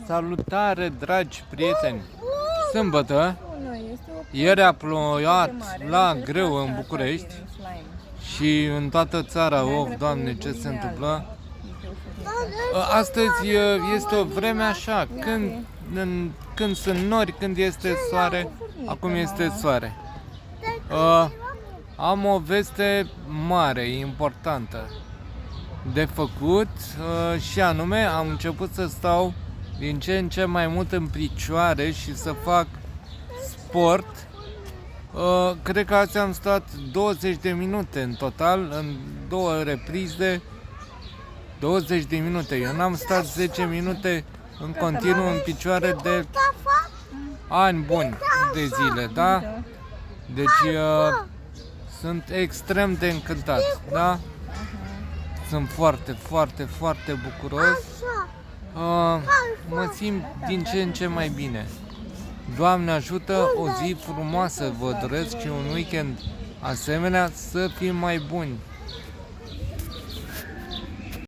Salutare, dragi prieteni! Sâmbătă, ieri a plouat la greu în București și în toată țara. Of, Doamne, ce se întâmplă? Astăzi este o vreme așa, când sunt nori, când este soare, acum este soare. Am o veste mare, importantă de făcut și anume am început să stau din ce în ce mai mult în picioare și să fac sport. Cred că azi am stat 20 de minute în total, în două reprize, 20 de minute. Eu n-am stat 10 minute în continuu în picioare de ani buni de zile, da? Deci sunt extrem de încântat, da? Sunt foarte, foarte, foarte bucuros. Mă simt din ce în ce mai bine. Doamne ajută, o zi frumoasă vă doresc și un weekend asemenea, să fim mai buni.